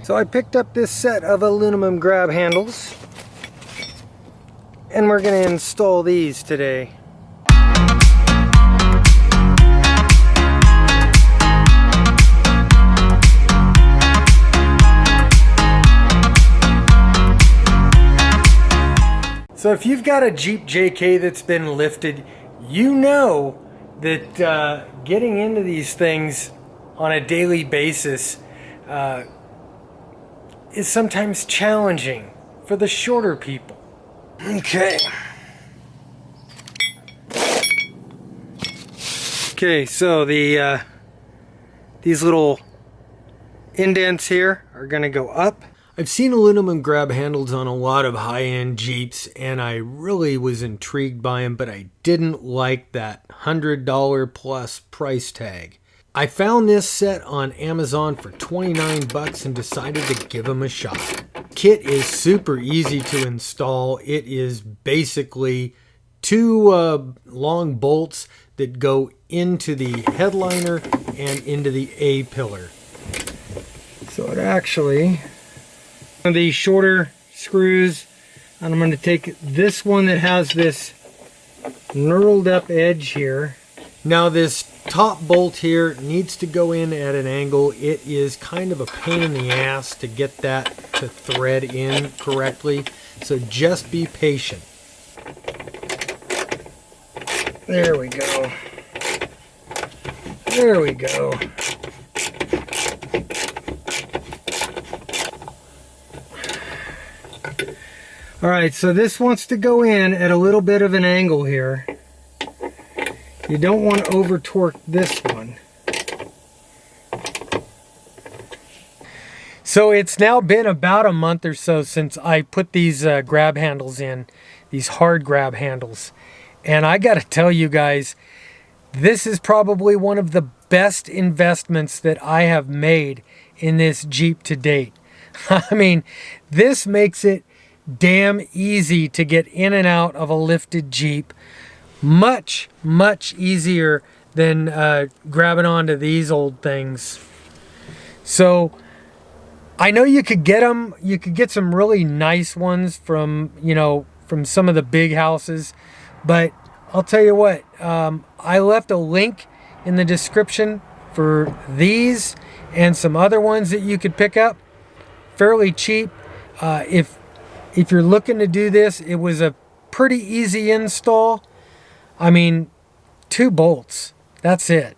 So I picked up this set of aluminum grab handles, and we're going to install these today. So if you've got a Jeep JK that's been lifted, you know that getting into these things on a daily basis is sometimes challenging for the shorter people. Okay. Okay, so these little indents here are going to go up. I've seen aluminum grab handles on a lot of high-end Jeeps, and I really was intrigued by them, but I didn't like that $100 plus price tag. I found this set on Amazon for 29 bucks and decided to give them a shot. Kit is super easy to install. It is basically two long bolts that go into the headliner and into the A-pillar. So it actually, one of these shorter screws, and I'm going to take this one that has this knurled up edge here. Now this top bolt here needs to go in at an angle. It is kind of a pain in the ass to get that to thread in correctly, so just be patient. There we go. There we go. Alright, so this wants to go in at a little bit of an angle here. You don't want to over torque this one. So it's now been about a month or so since I put these grab handles in, these hard grab handles. And I got to tell you guys, this is probably one of the best investments that I have made in this Jeep to date. I mean, this makes it damn easy to get in and out of a lifted Jeep. Much easier than grabbing onto these old things. So I know you could get them, you could get some really nice ones from, you know, from some of the big houses, but I'll tell you what, I left a link in the description for these and some other ones that you could pick up fairly cheap. If you're looking to do this, it was a pretty easy install. I mean, 2 bolts, that's it.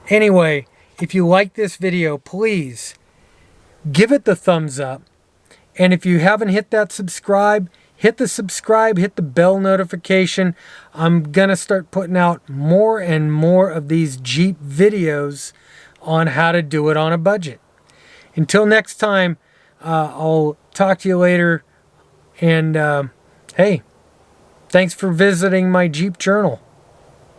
Anyway, if you like this video, please give it the thumbs up. And if you haven't hit that subscribe, hit the subscribe, hit the bell notification. I'm gonna start putting out more and more of these Jeep videos on how to do it on a budget. Until next time, I'll talk to you later. And hey, thanks for visiting my Jeep journal.